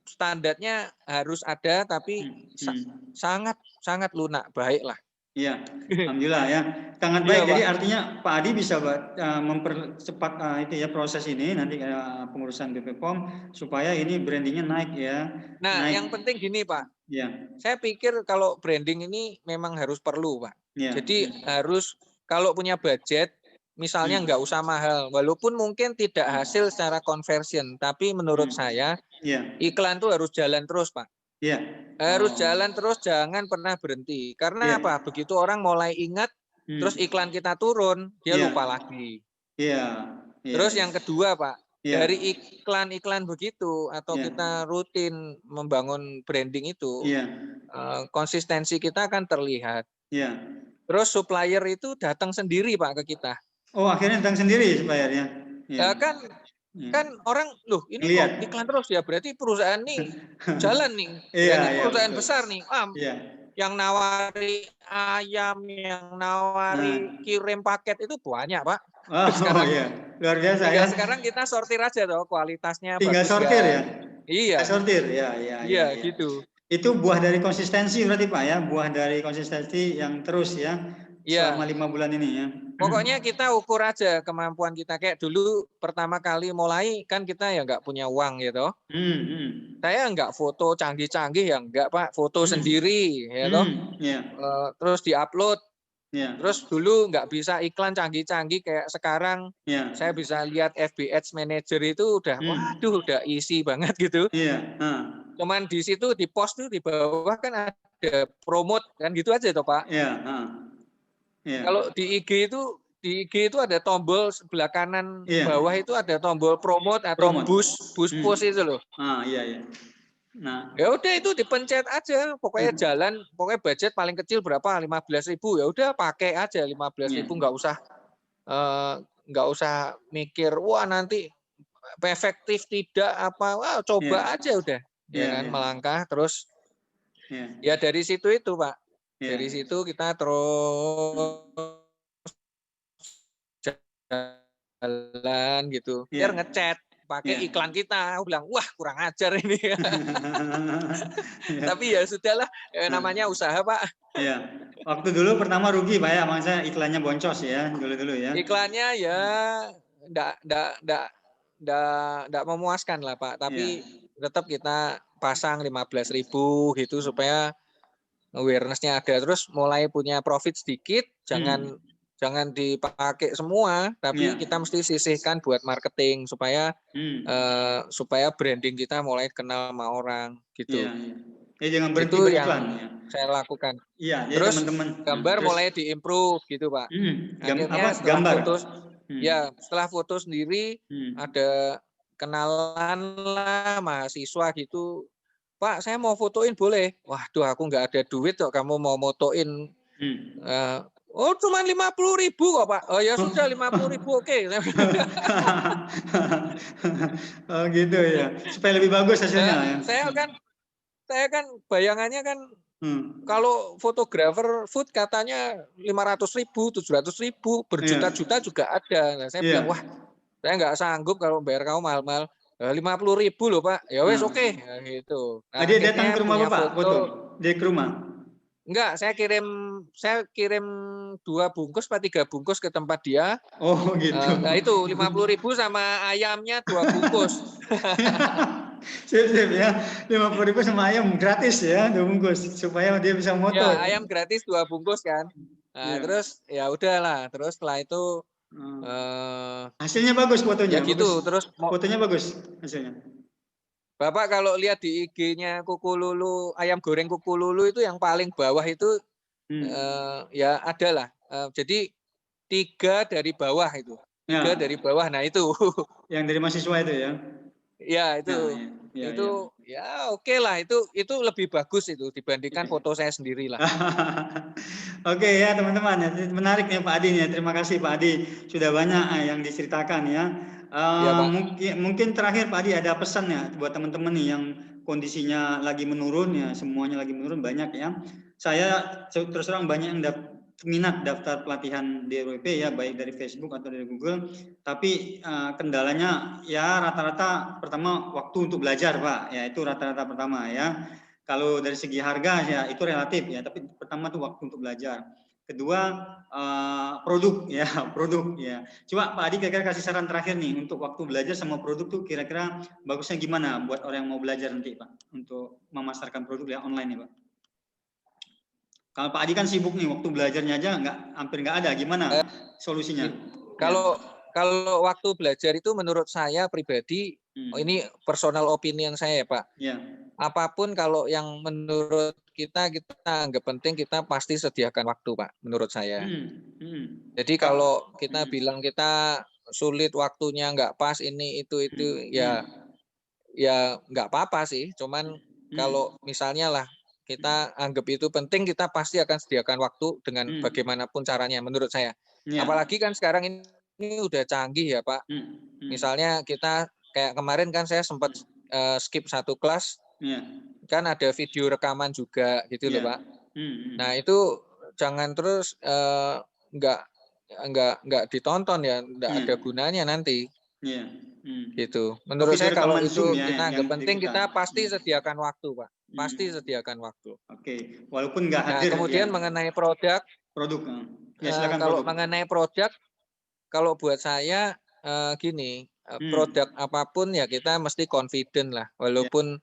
standarnya harus ada, tapi sangat lunak, baik lah. Iya, alhamdulillah ya, sangat Iya, baik. Jadi Pak. artinya Pak Adi bisa mempercepat itu ya proses ini nanti pengurusan BP POM supaya ini brandingnya naik ya. Nah, Naik. yang penting gini, Pak. Iya. Saya pikir kalau branding ini memang harus perlu, Pak. Iya. Jadi harus kalau punya budget, misalnya nggak usah mahal, walaupun mungkin tidak hasil secara conversion, tapi menurut saya iklan tuh harus jalan terus, Pak. Iya. Harus jalan terus, jangan pernah berhenti. Karena apa? Begitu orang mulai ingat, terus iklan kita turun, dia lupa lagi. Iya. Terus yang kedua, Pak, Iya. dari iklan-iklan begitu atau kita rutin membangun branding itu, konsistensi kita akan terlihat. Iya. Terus supplier itu datang sendiri, Pak, ke kita. Oh, akhirnya datang sendiri suppliernya. Iya. Kan orang, loh ini kok iklan terus ya, berarti perusahaan nih jalan nih, berarti perusahaan besar nih. Yang nawari ayam, yang nawari kirim paket itu banyak, Pak. Sekarang, iya, luar biasa ya. Sekarang kita sortir aja toh, kualitasnya tinggal bagus sortir ya. Iya. Sortir, ya. Iya, gitu. Itu buah dari konsistensi berarti Pak ya, buah dari konsistensi yang terus ya. Selama 5 bulan ini ya. Pokoknya kita ukur aja kemampuan kita. Kayak dulu pertama kali mulai kan kita ya nggak punya uang gitu. Saya nggak foto canggih-canggih ya nggak, Pak. Foto sendiri ya toh. Terus diupload. Terus dulu nggak bisa iklan canggih-canggih kayak sekarang. Saya bisa lihat FB Ads Manager itu udah, waduh, udah easy banget gitu. Cuman di situ di post tuh di bawah kan ada promote kan gitu aja toh, Pak. Kalau di IG itu ada tombol sebelah kanan bawah itu ada tombol promote atau boost post itu loh. Iya. Nah, ya udah itu dipencet aja, pokoknya jalan, pokoknya budget paling kecil berapa, 15.000, ya udah pakai aja 15.000, nggak usah mikir wah nanti efektif tidak apa, wah coba aja udah, ya kan, melangkah terus. Ya dari situ itu Pak, dari situ kita terus jalan gitu, biar ngechat pakai iklan kita, aku bilang wah kurang ajar ini. Tapi ya sudahlah, namanya usaha Pak. Iya, waktu dulu pertama rugi Pak ya, maksudnya iklannya boncos ya dulu ya. Iklannya ya enggak memuaskan lah Pak, tapi tetap kita pasang 15.000 gitu supaya awareness-nya ada, terus mulai punya profit sedikit, jangan dipakai semua, tapi kita mesti sisihkan buat marketing supaya supaya branding kita mulai kenal sama orang gitu. Jangan berhenti itu beriklan. Yang saya lakukan. Iya, terus teman-teman. gambar mulai diimprove gitu Pak. Akhirnya setelah foto sendiri ada kenalan lah mahasiswa gitu. Pak, saya mau fotoin boleh? Waduh, aku nggak ada duit kok kamu mau motoin. Oh, cuma 50.000 kok Pak. Oh ya sudah 50.000 oke. Oh gitu ya. Supaya lebih bagus hasilnya. Saya kan bayangannya kan kalau fotografer food katanya 500.000, 700.000, berjuta-juta juga ada. Nah, saya bilang wah, saya nggak sanggup kalau bayar kamu mahal-mahal. 50.000 loh Pak. Ya wes oke. Nah, gitu. Nah, dia datang ke rumah Bapak foto. di rumah? Enggak, saya kirim 2 bungkus atau 3 bungkus ke tempat dia. Oh gitu. Nah itu 50.000 sama ayamnya 2 bungkus. Sip, sip ya. 50.000 sama ayam gratis ya, 2 bungkus supaya dia bisa moto. Ya, ayam gratis 2 bungkus kan. Nah, Iya. terus ya udahlah, terus setelah itu Hasilnya bagus ya fotonya, gitu, bagus. terus Fotonya bagus hasilnya. Bapak kalau lihat di IG-nya Kuku Lulu, ayam goreng Kuku Lulu itu yang paling bawah itu ya ada lah. Jadi 3 dari bawah itu. 3 Ya, dari bawah. Nah itu. yang dari mahasiswa itu ya. Ya Ya, itu. ya, ya, Itu ya. ya oke lah, itu lebih bagus itu dibandingkan foto saya sendiri lah. Oke ya teman-teman, menarik ya Pak Adi ya. Terima kasih Pak Adi, sudah banyak yang diceritakan ya. Ya Pak. Mungkin terakhir Pak Adi ada pesan ya buat teman-teman nih yang kondisinya lagi menurun ya, semuanya lagi menurun banyak ya. Saya terus terang banyak yang minat daftar pelatihan DRWP ya, baik dari Facebook atau dari Google. Tapi kendalanya ya rata-rata pertama waktu untuk belajar Pak, ya itu rata-rata pertama ya. Kalau dari segi harga ya itu relatif ya, tapi pertama tuh waktu untuk belajar. Kedua produk ya, produk ya. Coba Pak Adi kira-kira kasih saran terakhir nih untuk waktu belajar sama produk tuh kira-kira bagusnya gimana buat orang yang mau belajar nanti Pak untuk memasarkan produk ya online nih Pak. Kalau Pak Adi kan sibuk nih waktu belajarnya aja hampir nggak ada, gimana solusinya? Ya. Kalau waktu belajar itu menurut saya pribadi, ini personal opinion saya ya Pak. Ya. Apapun kalau yang menurut kita anggap penting, kita pasti sediakan waktu Pak, menurut saya. Jadi kalau kita bilang kita sulit waktunya, nggak pas ini itu ya nggak apa-apa sih. Cuman kalau misalnya lah kita anggap itu penting, kita pasti akan sediakan waktu dengan bagaimanapun caranya menurut saya. Apalagi kan sekarang ini udah canggih ya Pak. Misalnya kita kayak kemarin kan saya sempat skip 1 kelas, kan ada video rekaman juga gitu loh Pak. Nah itu jangan terus nggak ditonton ya, nggak ada gunanya nanti. Gitu. Menurut saya kalau itu kita anggap penting, kita pasti sediakan waktu Pak. Pasti sediakan waktu. Oke, walaupun nggak Nah hadir ya. kemudian mengenai produk, ya silakan kalau produk. mengenai produk, kalau buat saya gini, produk apapun ya kita mesti confident lah, walaupun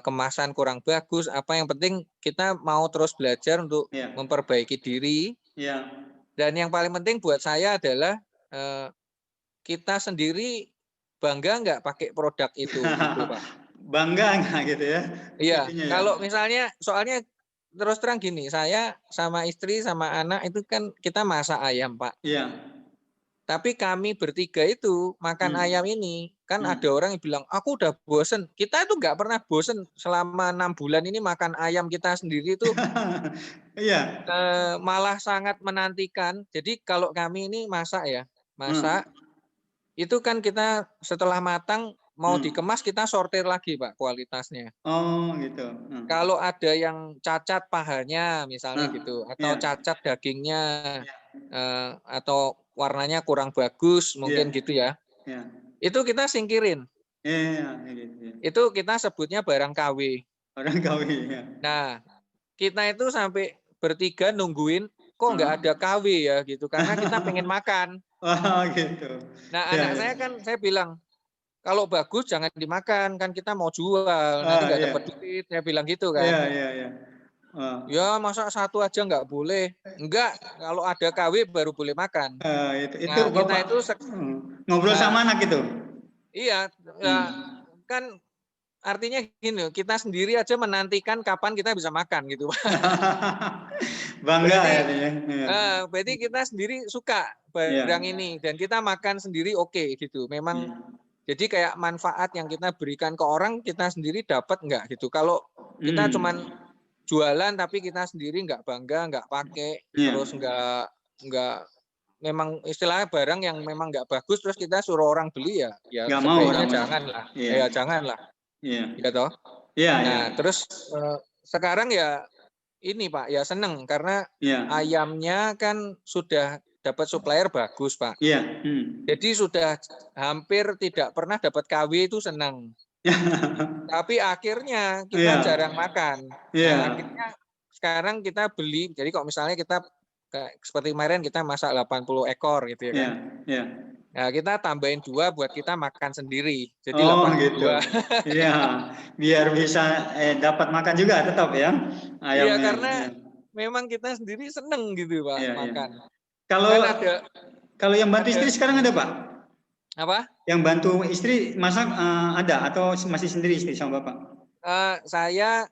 kemasan kurang bagus, apa yang penting kita mau terus belajar untuk memperbaiki diri. Dan yang paling penting buat saya adalah kita sendiri bangga nggak pakai produk itu, gitu Pak. Bangga nggak gitu ya? Iya, kalau misalnya soalnya terus terang gini, saya sama istri sama anak itu kan kita masak ayam Pak. Iya. Tapi kami bertiga itu makan ayam ini, kan ada orang yang bilang, aku udah bosen. Kita itu nggak pernah bosen selama 6 bulan ini makan ayam kita sendiri itu. Iya. Malah sangat menantikan. Jadi kalau kami ini masak, itu kan kita setelah matang mau dikemas kita sortir lagi Pak kualitasnya. Oh gitu. Kalau ada yang cacat pahanya misalnya gitu, atau cacat dagingnya, atau warnanya kurang bagus mungkin gitu ya. Itu kita singkirin. Itu kita sebutnya barang KW. Barang KW ya. Nah, kita itu sampai bertiga nungguin kok nggak ada KW ya gitu, karena kita pengen makan. Gitu. Nah, anak saya kan saya bilang, kalau bagus jangan dimakan, kan kita mau jual, nanti nggak dapat duit, saya bilang gitu kan. Iya. Ya masa satu aja nggak boleh? Enggak, kalau ada KW baru boleh makan. Itu Nah, kita Bapak itu ngobrol sama anak itu? Iya, kan artinya gini, kita sendiri aja menantikan kapan kita bisa makan gitu. Bangga ya. Berarti kita sendiri suka barang ini dan kita makan sendiri oke gitu. Memang jadi kayak manfaat yang kita berikan ke orang, kita sendiri dapat enggak gitu. Kalau kita cuman jualan tapi kita sendiri enggak bangga, enggak pakai, terus enggak memang istilahnya barang yang memang enggak bagus terus kita suruh orang beli ya sebaiknya janganlah. Ya janganlah. Ya toh. Nah, terus sekarang ya ini Pak, ya seneng karena ayamnya kan sudah dapat supplier bagus Pak. Jadi sudah hampir tidak pernah dapat KW itu senang. Tapi akhirnya kita Iya. jarang makan. Iya. Nah, akhirnya sekarang kita beli. Jadi kalau misalnya kita seperti kemarin kita masak 80 ekor gitu ya Iya. kan. Iya. Nah, kita tambahin 2 buat kita makan sendiri. Jadi Oh, gitu. 82. Iya, biar bisa dapat makan juga tetap ya Iya, ayamnya. karena Iya. memang kita sendiri seneng gitu, Pak, Iya, iya. makan. Kalau Kan kalau yang bantu istri sekarang ada, Pak? apa? Yang bantu istri masak ada atau masih sendiri istri sama Bapak? Saya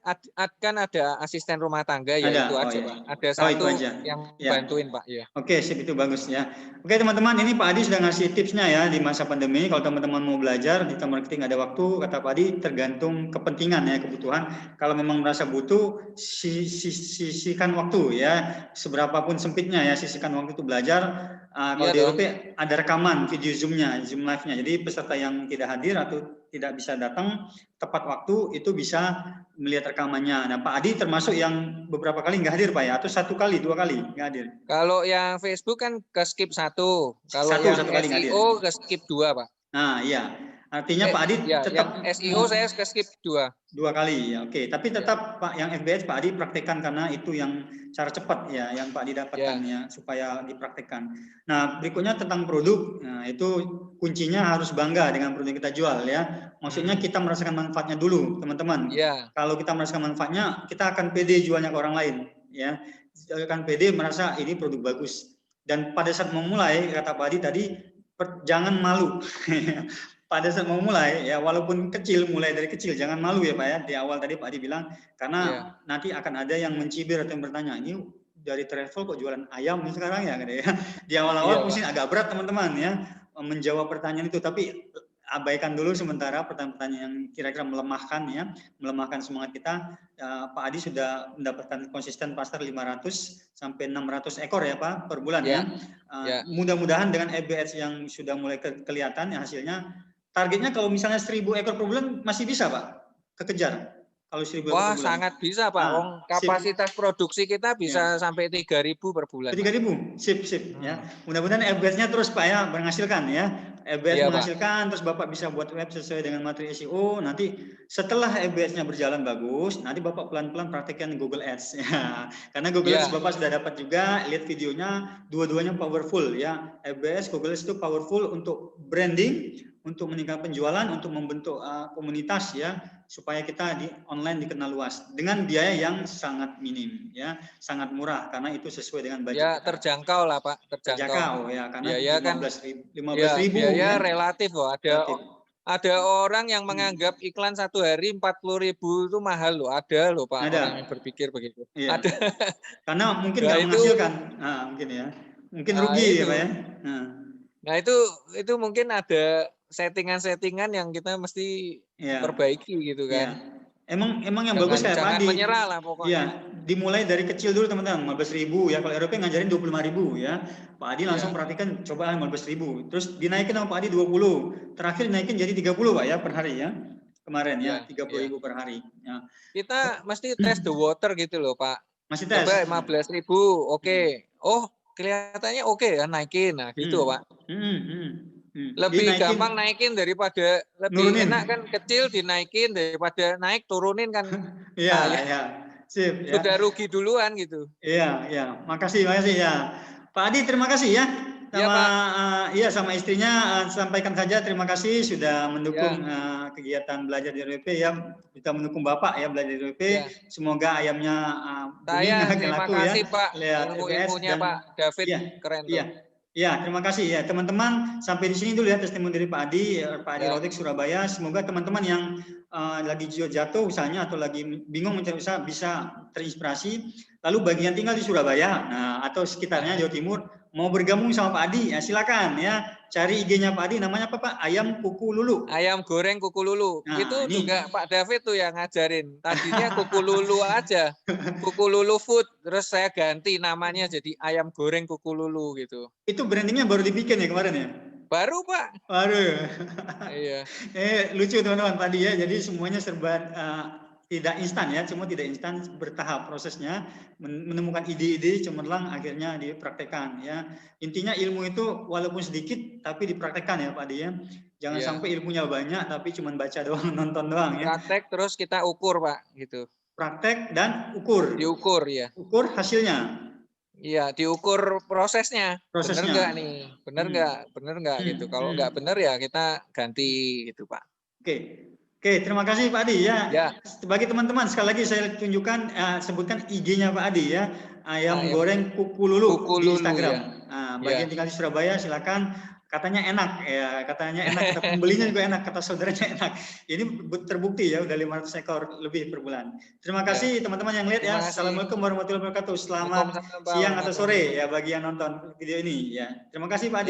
kan ada asisten rumah tangga ya Ada. itu Oh aja, ya. Pak. Ada Oh, itu satu aja. yang Ya. bantuin, Pak, ya. Oke, sip, itu bagus ya. Oke teman-teman, ini Pak Adi sudah ngasih tipsnya ya di masa pandemi. Kalau teman-teman mau belajar digital marketing ada waktu, kata Pak Adi tergantung kepentingan ya, kebutuhan. Kalau memang merasa butuh, sisihkan waktu ya, seberapapun sempitnya ya, sisihkan waktu itu belajar. Kalau Iya di dong. Eropa ada rekaman video Zoom-nya, Zoom live-nya. Jadi peserta yang tidak hadir atau tidak bisa datang tepat waktu itu bisa melihat rekamannya. Nah, Pak Adi termasuk yang beberapa kali nggak hadir, Pak ya? Atau 1 kali, 2 kali nggak hadir? Kalau yang Facebook kan ke skip 1. Kalau Satu yang kali nggak hadir. SEO ke skip 2, Pak. Nah, iya. Artinya Pak Adi Ya, tetap yang SEO saya ke skip 2. 2 kali, ya, oke. Tapi Ya. tetap Pak yang FBS Pak Adi praktekkan karena itu yang cara cepat ya, yang Pak Adi dapatkan ya, supaya dipraktekkan. Nah, berikutnya tentang produk. Nah, itu kuncinya harus bangga dengan produk yang kita jual ya. Maksudnya kita merasakan manfaatnya dulu, teman-teman. Iya. Kalau kita merasakan manfaatnya, kita akan pede jualnya ke orang lain ya. Akan pede merasa ini produk bagus. Dan pada saat memulai, kata Pak Adi tadi, jangan malu. Pada saat mau mulai ya, walaupun kecil, mulai dari kecil, jangan malu ya Pak ya. Di awal tadi Pak Adi bilang, karena nanti akan ada yang mencibir atau yang bertanya, ini dari travel kok jualan ayam sekarang ya, gitu ya. Di awal-awal mungkin agak berat teman-teman ya menjawab pertanyaan itu, tapi abaikan dulu sementara pertanyaan-pertanyaan yang kira-kira melemahkan ya, melemahkan semangat kita. Pak Adi sudah mendapatkan konsisten pasar 500 sampai 600 ekor ya Pak per bulan ya. Mudah-mudahan dengan EBS yang sudah mulai kelihatan ya hasilnya. Targetnya kalau misalnya 1000 ekor per bulan masih bisa Pak kekejar kalau 1000 ekor per bulan. Sangat bisa Pak. Kapasitas produksi kita bisa sampai 3000 per bulan. 3000, sip ya. Mudah-mudahan EBS-nya terus Pak ya menghasilkan ya. EBS menghasilkan, terus Bapak bisa buat web sesuai dengan materi SEO. Nanti setelah EBS-nya berjalan bagus, nanti Bapak pelan-pelan praktekkan Google Ads ya. Karena Google Ads Bapak sudah dapat juga, lihat videonya, dua-duanya powerful ya. EBS, Google Ads itu powerful untuk branding, untuk meningkatkan penjualan, untuk membentuk komunitas ya, supaya kita di online dikenal luas dengan biaya yang sangat minim ya, sangat murah karena itu sesuai dengan budget ya, kita. Terjangkau lah Pak, terjangkau ya, karena biaya 15.000 biaya ya, relatif loh. Ada orang yang Hmm. menganggap iklan 1 hari 40.000 itu mahal loh, ada loh Pak orang yang berpikir begitu. Iya. Ada. Karena mungkin nggak menghasilkan, mungkin ya, mungkin rugi ya Pak ya. Nah itu mungkin ada settingan-settingan yang kita mesti perbaiki gitu kan. Emang yang bagus kayak jangan Padi. menyerah lah pokoknya. Iya, dimulai dari kecil dulu teman-teman, 15.000 ya. Kalau Eropa ngajarin 25.000 ya. Pak Adi langsung perhatikan, coba 15.000. Terus dinaikin sama Pak Adi 20. Terakhir dinaikin jadi 30 Pak ya per hari ya. Kemarin ya, 30.000 per hari. Ya. Kita mesti test the water gitu loh Pak. Masih tes. Coba 15.000, oke. Oh kelihatannya oke ya, naikin. Nah gitu Pak. Lebih gampang naikin daripada lebih enak kan kecil dinaikin daripada naik turunin kan. Iya. Sip ya. Sudah rugi duluan gitu. Iya. Makasih ya. Pak Adi terima kasih ya. Sama istrinya sampaikan saja terima kasih sudah mendukung kegiatan belajar di RWP ya. Kita mendukung Bapak ya belajar di RWP. Semoga ayamnya saya terima kasih ya. Pak. Ilmu-ilmunya Pak David keren tuh. Ya, terima kasih ya teman-teman. Sampai di sini dulu ya testimoni dari Pak Adi Rodik Surabaya. Semoga teman-teman yang lagi jatuh usahanya atau lagi bingung mencari usaha bisa terinspirasi. Lalu bagi yang tinggal di Surabaya, atau sekitarnya Jawa Timur, mau bergabung sama Pak Adi, ya silakan ya. Cari IG-nya Pak Adi, namanya apa Pak? Ayam Kuku Lulu. Ayam goreng Kuku Lulu. Itu juga Pak David tuh yang ngajarin. Tadinya Kuku Lulu aja. Kuku Lulu Food. Terus saya ganti namanya jadi Ayam Goreng Kuku Lulu gitu. Itu brandingnya baru dibikin ya kemarin ya? Baru Pak. Baru. Iya. Lucu teman-teman tadi ya. Jadi semuanya serba tidak instan ya, cuma tidak instan, bertahap prosesnya, menemukan ide-ide cemerlang akhirnya dipraktekkan ya. Intinya ilmu itu walaupun sedikit tapi dipraktekkan ya Pak Adi ya. Jangan sampai ilmunya banyak tapi cuma baca doang, nonton doang ya. Praktek terus kita ukur Pak gitu. Praktek dan ukur. Diukur ya. Ukur hasilnya. Iya, diukur prosesnya. Bener Prosesnya. nggak nih? Bener nggak gitu. Kalau nggak bener ya kita ganti gitu Pak. Oke, terima kasih Pak Adi ya. Ya. Bagi teman-teman sekali lagi saya tunjukkan, sebutkan IG-nya Pak Adi ya, ayam goreng Kuku Lulu di Instagram. Ya. Nah, bagi yang tinggal di Surabaya silakan. Katanya enak ya, katanya enak, kata pembelinya juga enak, kata saudaranya enak. Ini terbukti ya, udah 500 ekor lebih per bulan. Terima kasih teman-teman yang lihat ya. Assalamualaikum warahmatullahi wabarakatuh. Selamat siang atau sore ya bagi yang nonton video ini ya. Terima kasih Pak Adi.